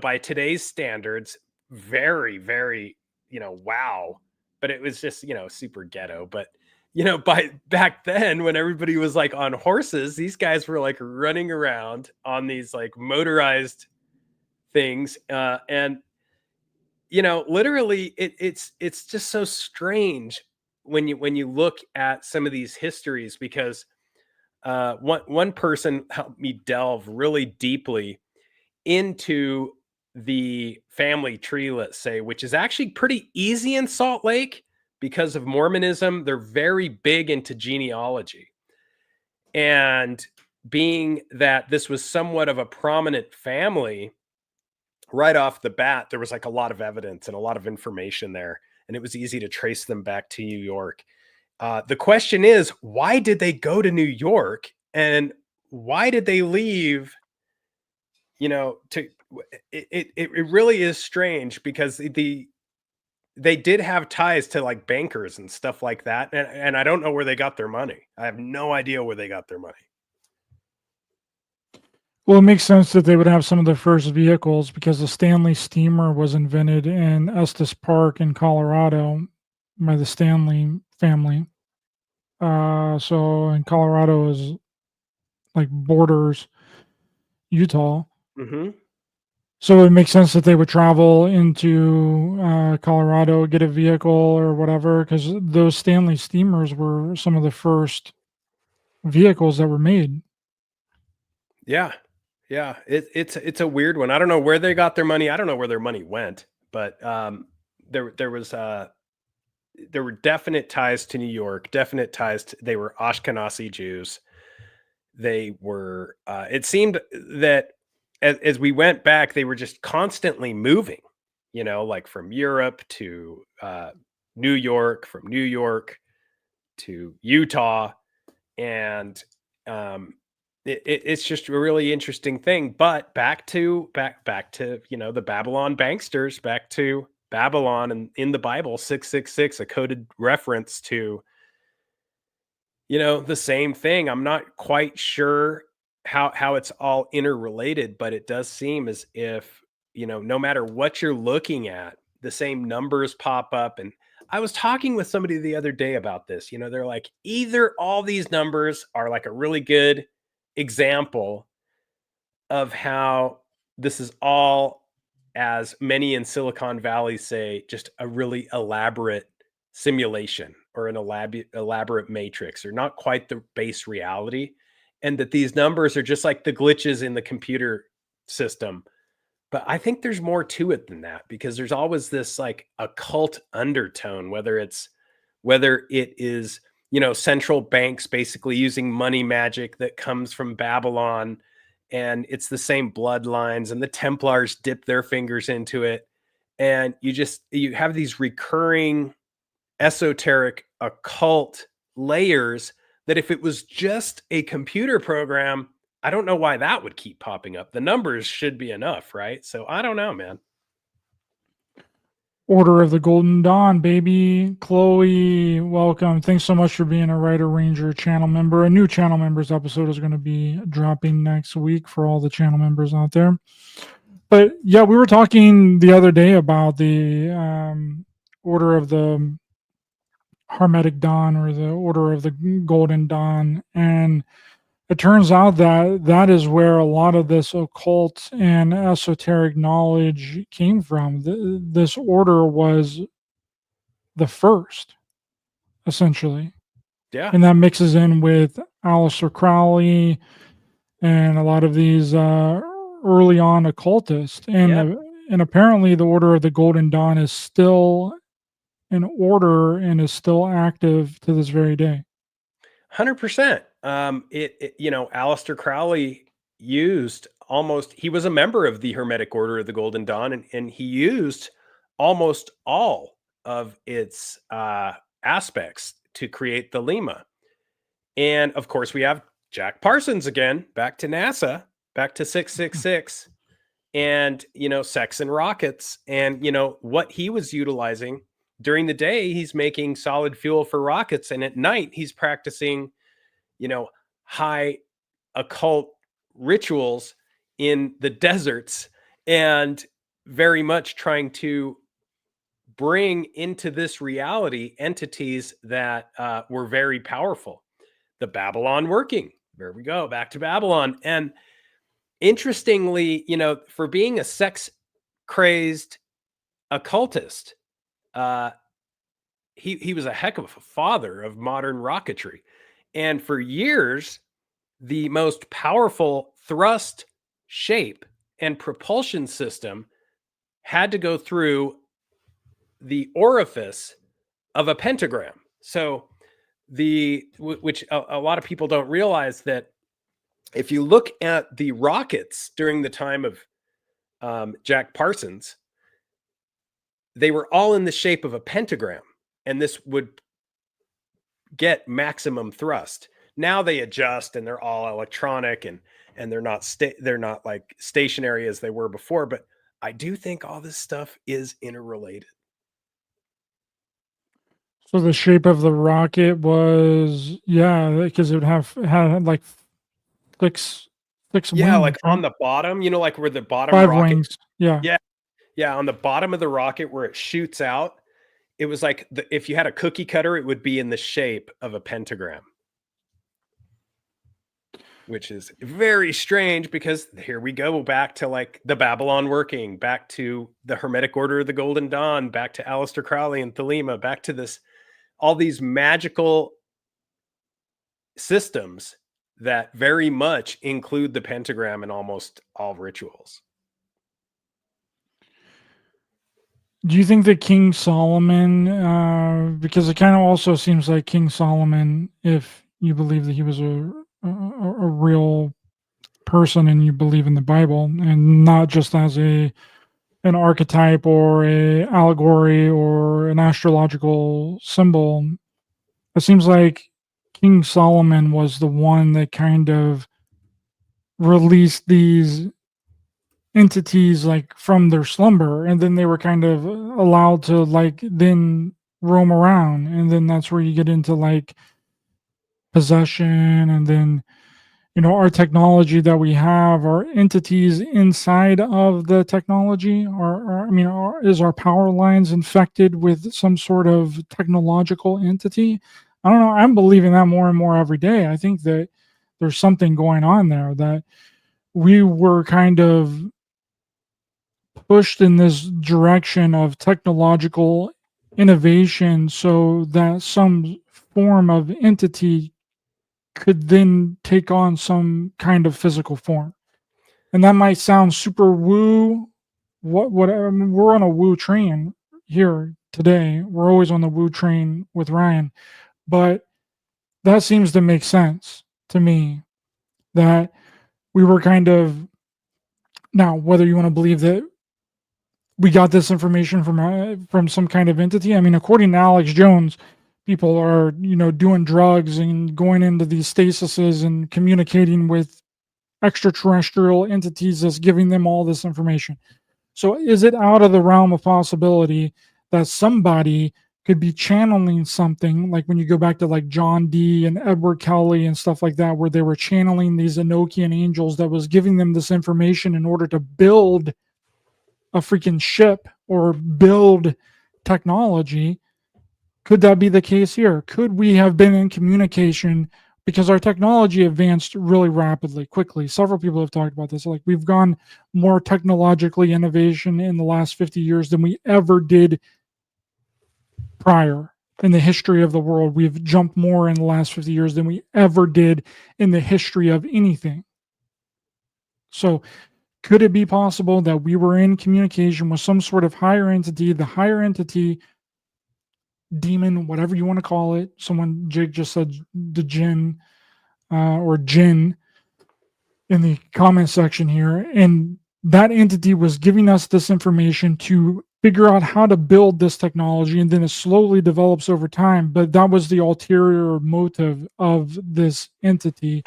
by today's standards, very, very, wow. But it was just, super ghetto. But, by back then, when everybody was like on horses, these guys were like running around on these like motorized things. And, literally it's just so strange when you look at some of these histories, because one person helped me delve really deeply into the family tree, let's say, which is actually pretty easy in Salt Lake because of Mormonism. They're very big into genealogy. And being that this was somewhat of a prominent family, right off the bat, there was like a lot of evidence and a lot of information there, and it was easy to trace them back to New York. The question is, why did they go to New York, and why did they leave? It really is strange, because they did have ties to like bankers and stuff like that, and I don't know where they got their money. I have no idea where they got their money. Well, it makes sense that they would have some of their first vehicles, because the Stanley steamer was invented in Estes Park in Colorado by the Stanley family. So, and Colorado is like borders Utah. Mm-hmm. So it makes sense that they would travel into Colorado, get a vehicle or whatever, because those Stanley steamers were some of the first vehicles that were made. Yeah. Yeah. It's a weird one. I don't know where they got their money. I don't know where their money went, but there were definite ties to New York, definite ties to, they were Ashkenazi Jews. They were it seemed that as we went back, they were just constantly moving, like from Europe to New York, from New York to Utah. And it's just a really interesting thing. But back to the Babylon banksters, back to Babylon, and in the Bible, 666, a coded reference to the same thing. I'm not quite sure how it's all interrelated, but it does seem as if, no matter what you're looking at, the same numbers pop up. And I was talking with somebody the other day about this. They're like, either all these numbers are like a really good example of how this is all, as many in Silicon Valley say, just a really elaborate simulation, or an elaborate matrix, or not quite the base reality, and that these numbers are just like the glitches in the computer system. But I think there's more to it than that, because there's always this like occult undertone, whether it is central banks basically using money magic that comes from Babylon, and it's the same bloodlines, and the Templars dip their fingers into it, and you have these recurring esoteric occult layers that, if it was just a computer program, I don't know why that would keep popping up. The numbers should be enough, right? So I don't know, man. Order of the Golden Dawn, baby. Chloe, welcome. Thanks so much for being a Ryder Ranger channel member. A new channel members episode is going to be dropping next week for all the channel members out there. But yeah, we were talking the other day about the Order of the Hermetic Dawn, or the Order of the Golden Dawn. And it turns out that that is where a lot of this occult and esoteric knowledge came from. This order was the first, essentially. Yeah. And that mixes in with Aleister Crowley and a lot of these early on occultists. And apparently the Order of the Golden Dawn is still in order and is still active to this very day. 100%. Aleister Crowley he was a member of the Hermetic Order of the Golden Dawn, and he used almost all of its aspects to create the Lima. And of course, we have Jack Parsons again, back to NASA, back to 666, and, sex and rockets. And, what he was utilizing during the day, he's making solid fuel for rockets. And at night, he's practicing, high occult rituals in the deserts, and very much trying to bring into this reality entities that were very powerful. The Babylon working. There we go, back to Babylon. And interestingly, for being a sex crazed occultist, he was a heck of a father of modern rocketry. And for years, the most powerful thrust, shape, and propulsion system had to go through the orifice of a pentagram. So which a lot of people don't realize, that if you look at the rockets during the time of Jack Parsons, they were all in the shape of a pentagram, and this would get maximum thrust. Now they adjust and they're all electronic, and they're not like stationary as they were before. But I do think all this stuff is interrelated. So the shape of the rocket was, yeah, because it would had like six Yeah, wings, like right? on the bottom, like where the bottom 5 rocket. wings. Yeah. Yeah, on the bottom of the rocket where it shoots out, it was like if you had a cookie cutter, it would be in the shape of a pentagram. Which is very strange, because here we go back to like the Babylon working, back to the Hermetic Order of the Golden Dawn, back to Aleister Crowley and Thelema, back to all these magical systems that very much include the pentagram in almost all rituals. Do you think that King Solomon, because it kind of also seems like King Solomon, if you believe that he was a real person and you believe in the Bible and not just as an archetype or a allegory or an astrological symbol, it seems like King Solomon was the one that kind of released these entities like from their slumber, and then they were kind of allowed to like then roam around, and then that's where you get into like possession, and then our technology that we have are entities inside of the technology, is our power lines infected with some sort of technological entity? I don't know, I'm believing that more and more every day. I think that there's something going on there, that we were kind of pushed in this direction of technological innovation so that some form of entity could then take on some kind of physical form. And that might sound super woo. I mean, we're on a woo train here today. We're always on the woo train with Ryan, but that seems to make sense to me, that we were kind of, now whether you want to believe that we got this information from some kind of entity. I mean, according to Alex Jones, people are doing drugs and going into these stasises and communicating with extraterrestrial entities that's giving them all this information. So is it out of the realm of possibility that somebody could be channeling something, like when you go back to like John Dee and Edward Kelly and stuff like that, where they were channeling these Enochian angels that was giving them this information in order to build a freaking ship or build technology? Could that be the case here? Could we have been in communication, because our technology advanced really rapidly, quickly? Several people have talked about this. Like, we've gone more technologically innovation in the last 50 years than we ever did prior in the history of the world. We've jumped more in the last 50 years than we ever did in the history of anything. So could it be possible that we were in communication with some sort of higher entity, the higher entity, demon, whatever you want to call it? Jake just said the jinn, or jinn in the comment section here. And that entity was giving us this information to figure out how to build this technology, and then it slowly develops over time. But that was the ulterior motive of this entity,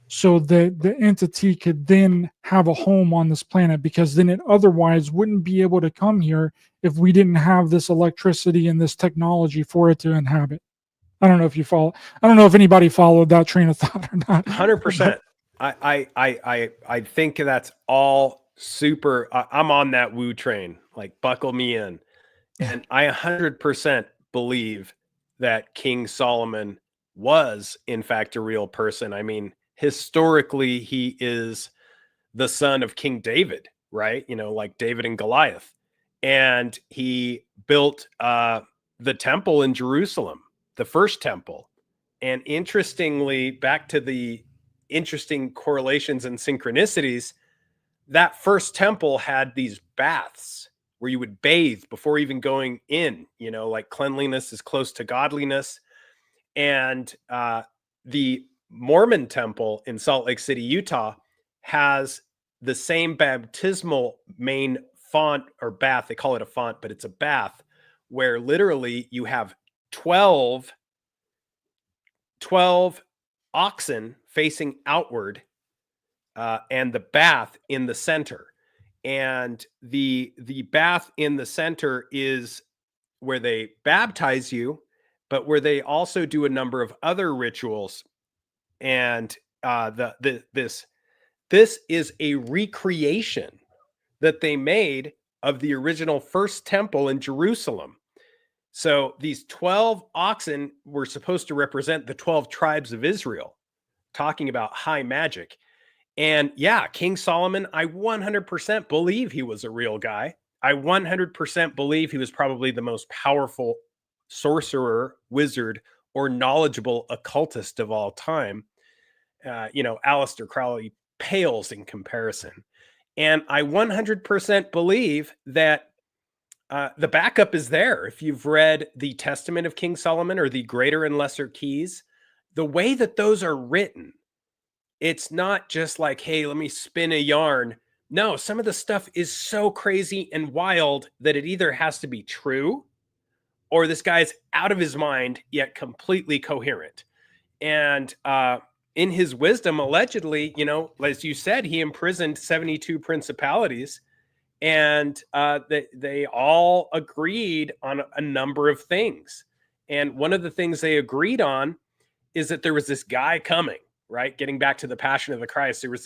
so that the entity could then have a home on this planet, because then it otherwise wouldn't be able to come here if we didn't have this electricity and this technology for it to inhabit. I don't know if you follow. I don't know if anybody followed that train of thought or not. 100%. I think that's all super. I'm on that woo train. Like, buckle me in. And I 100% believe that King Solomon was, in fact, a real person. I mean, historically, he is the son of King David, right? You know, like David and Goliath. And he built the temple in Jerusalem, the first temple. And interestingly, back to the interesting correlations and synchronicities, that first temple had these baths where you would bathe before even going in, you know, like cleanliness is close to godliness. And the Mormon temple in Salt Lake City, Utah, has the same baptismal main font or bath. They call it a font, but it's a bath where literally you have 12 oxen facing outward, and the bath in the center. And the bath in the center is where they baptize you, but where they also do a number of other rituals. And this is a recreation that they made of the original first temple in Jerusalem. So these 12 oxen were supposed to represent the 12 tribes of Israel, talking about high magic. And yeah, King Solomon, I 100% believe he was a real guy. I 100% believe he was probably the most powerful sorcerer, wizard, or knowledgeable occultist of all time. You know, Aleister Crowley pales in comparison. And I 100% believe that the backup is there. If you've read the Testament of King Solomon or the Greater and Lesser Keys, the way that those are written, it's not just like, hey, let me spin a yarn. No, some of the stuff is so crazy and wild that it either has to be true or this guy's out of his mind, yet completely coherent. And in his wisdom, allegedly, you know, as you said, he imprisoned 72 principalities, and they all agreed on a number of things. And one of the things they agreed on is that there was this guy coming, right? Getting back to the Passion of the Christ, there was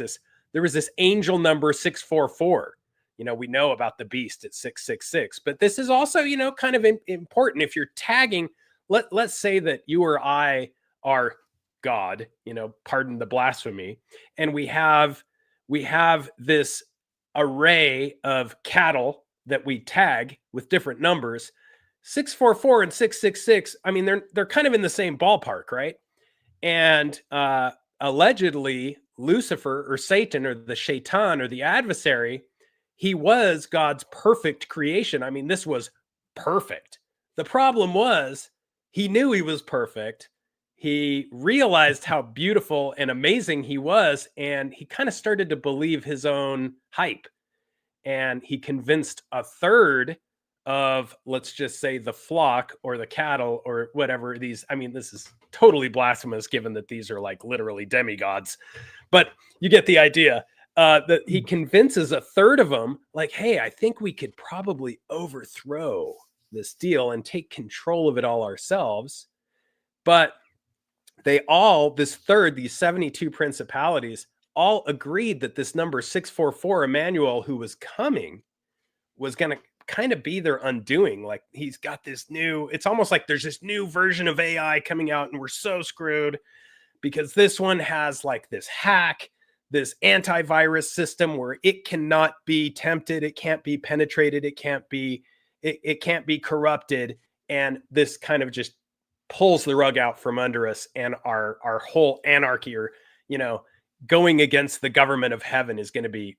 this angel number 644. You know, we know about the beast at 666, but this is also, you know, kind of important. If you're tagging, let's say that you or I are God, you know, pardon the blasphemy, and we have this array of cattle that we tag with different numbers. 644 and 666, I mean, they're kind of in the same ballpark, right? And allegedly, Lucifer or Satan or the Shaitan or the adversary, he was God's perfect creation. I mean, this was perfect. The problem was he knew he was perfect. He realized how beautiful and amazing he was, and he kind of started to believe his own hype. And he convinced a third of, let's just say, the flock or the cattle or whatever these, I mean, this is totally blasphemous given that these are like literally demigods, but you get the idea. That he convinces a third of them, like, hey, I think we could probably overthrow this deal and take control of it all ourselves. But they all, this third, these 72 principalities, all agreed that this number 644, Emmanuel, who was coming, was going to kind of be their undoing. Like, he's got this new, it's almost like there's this new version of AI coming out and we're so screwed because this one has like this hack, this antivirus system where it cannot be tempted, it can't be penetrated, it can't be corrupted, and this kind of just pulls the rug out from under us, and our whole anarchy, or, you know, going against the government of heaven is going to be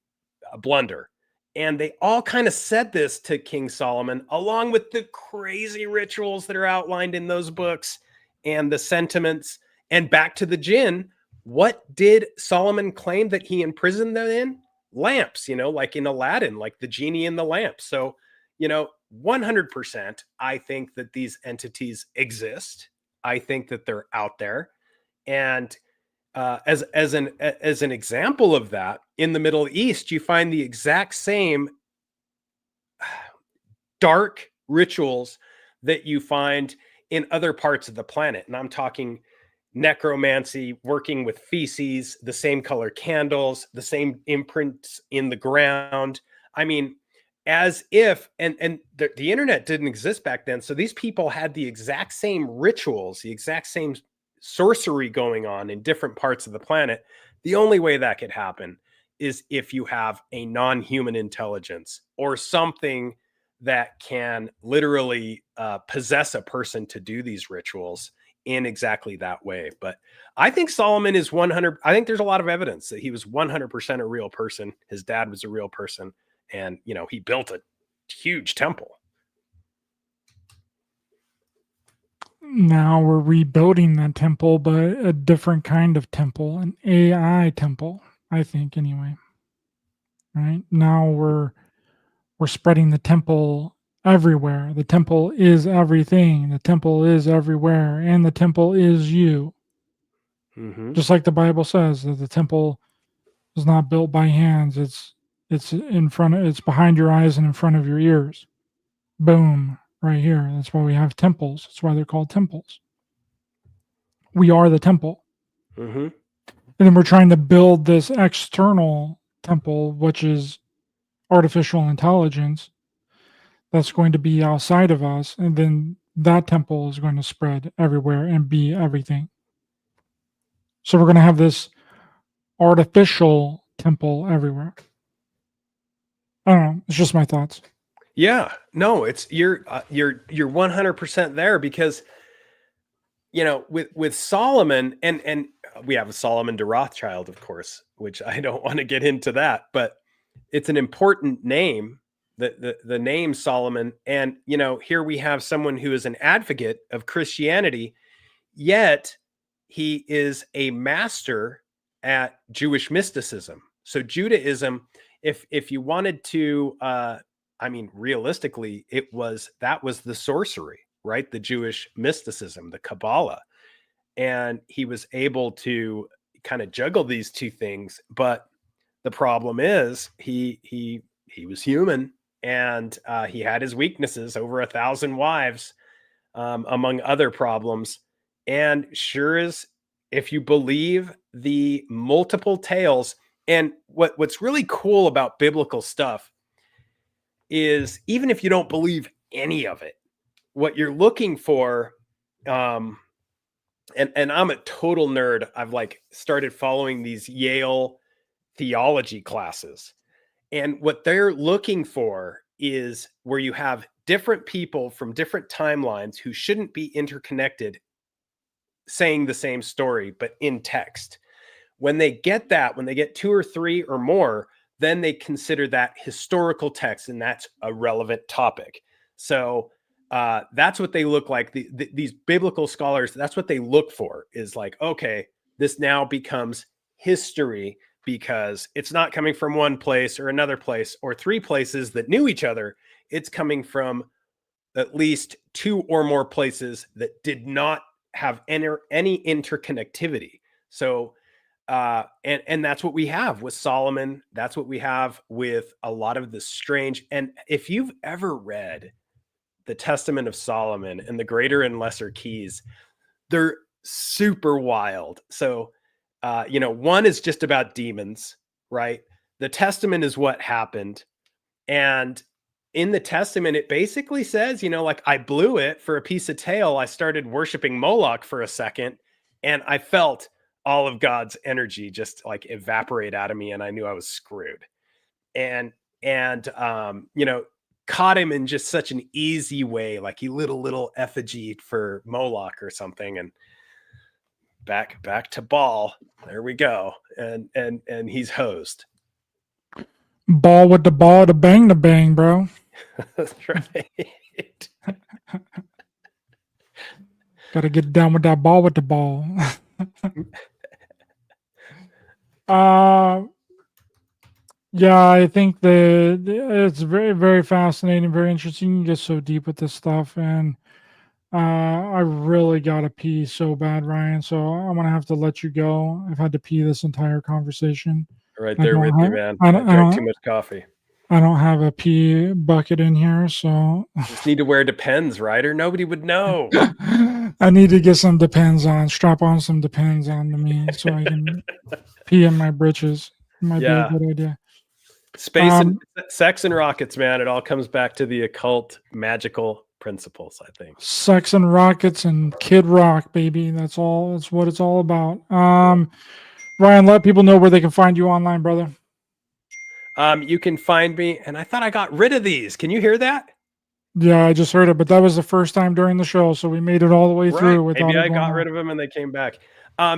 a blunder. And they all kind of said this to King Solomon, along with the crazy rituals that are outlined in those books and the sentiments. And back to the jinn, what did Solomon claim that he imprisoned them in? Lamps, you know, like in Aladdin, like the genie in the lamp. So, you know, 100%, I think that these entities exist. I think that they're out there. And as an example of that, in the Middle East, you find the exact same dark rituals that you find in other parts of the planet. And I'm talking necromancy, working with feces, the same color candles, the same imprints in the ground. I mean, as if, and the internet didn't exist back then. So these people had the exact same rituals, the exact same sorcery going on in different parts of the planet. The only way that could happen is if you have a non-human intelligence or something that can literally possess a person to do these rituals in exactly that way. But I think Solomon is 100. I think there's a lot of evidence that he was 100% a real person. His dad was a real person. And, you know, he built a huge temple. Now we're rebuilding that temple, but a different kind of temple, an AI temple, I think anyway. Right? Now we're spreading the temple everywhere. The temple is everything. The temple is everywhere, and the temple is you. Mm-hmm. Just like the Bible says that the temple is not built by hands. It's in front of, it's behind your eyes and in front of your ears. Boom, right here. That's why we have temples. That's why they're called temples. We are the temple. Mm-hmm. And then we're trying to build this external temple, which is artificial intelligence, that's going to be outside of us. And then that temple is going to spread everywhere and be everything. So we're going to have this artificial temple everywhere. I don't know. It's just my thoughts. Yeah, no, it's you're 100% there, because you know, with Solomon, and we have a Solomon de Rothschild, of course, which I don't want to get into that, but it's an important name, the name Solomon. And you know, here we have someone who is an advocate of Christianity, yet he is a master at Jewish mysticism. So Judaism, if you wanted to I mean, realistically, that was the sorcery, right? The Jewish mysticism, the Kabbalah. And he was able to kind of juggle these two things. But the problem is he was human, and he had his weaknesses, over 1,000 wives, among other problems. And sure as, if you believe the multiple tales, and what's really cool about biblical stuff is, even if you don't believe any of it, what you're looking for, and I'm a total nerd. I've like started following these Yale theology classes, and what they're looking for is where you have different people from different timelines who shouldn't be interconnected saying the same story, but in text. When they get that, when they get 2 or 3 or more, then they consider that historical text, and that's a relevant topic. So that's what they look like. These biblical scholars, that's what they look for, is like, okay, this now becomes history because it's not coming from one place or another place or 3 places that knew each other. It's coming from at least 2 or more places that did not have any interconnectivity. So and that's what we have with Solomon. That's what we have with a lot of the strange. And if you've ever read the Testament of Solomon and the Greater and Lesser Keys, they're super wild. So, you know, one is just about demons, right? The Testament is what happened. And in the Testament, it basically says, you know, like, I blew it for a piece of tail. I started worshiping Moloch for a second, and I felt all of God's energy just like evaporate out of me, and I knew I was screwed. And you know, caught him in just such an easy way, like he lit a little effigy for Moloch or something, and back to Baal. There we go, and he's hosed. Ball with the ball to bang, bro. That's right. Got to get down with that ball with the ball. Yeah, I think it's very, very fascinating, very interesting. You get so deep with this stuff, and I really gotta pee so bad, Ryan. So I'm gonna have to let you go. I've had to pee this entire conversation. Right I there don't with you, have, man. I I don't, I drank too don't, much coffee. I don't have a pee bucket in here, so Just need to wear Depends, Ryder. Nobody would know. I need to get some Depends on, strap on some Depends on to me, so I can pee in my britches. Might be a Yeah. good idea. Space and sex and rockets, man. It all comes back to the occult magical principles, I think. Sex and rockets and Kid Rock, baby. That's all. That's what it's all about. Ryan, let people know where they can find you online, brother. You can find me, and I thought I got rid of these. Can you hear that? Yeah, I just heard it, but that was the first time during the show, so we made it all the way Right. through without Maybe it I going got on. rid of them and they came back.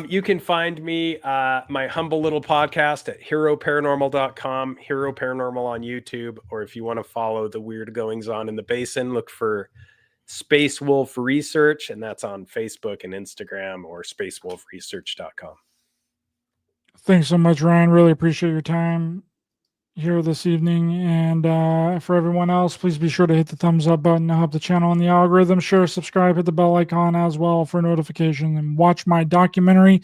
You can find me, my humble little podcast at heroparanormal.com, Hero Paranormal on YouTube, or if you want to follow the weird goings on in the basin, look for Space Wolf Research, and that's on Facebook and Instagram, or spacewolfresearch.com. Thanks so much, Ryan. Really appreciate your time here this evening. And for everyone else, please be sure to hit the thumbs up button to help the channel and the algorithm. Share, subscribe, hit the bell icon as well for notification, and watch my documentary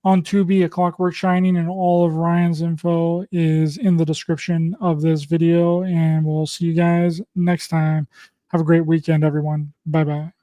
on Tubi, A Clockwork Shining, and all of Ryan's info is in the description of this video. And we'll see you guys next time. Have a great weekend, everyone. Bye bye.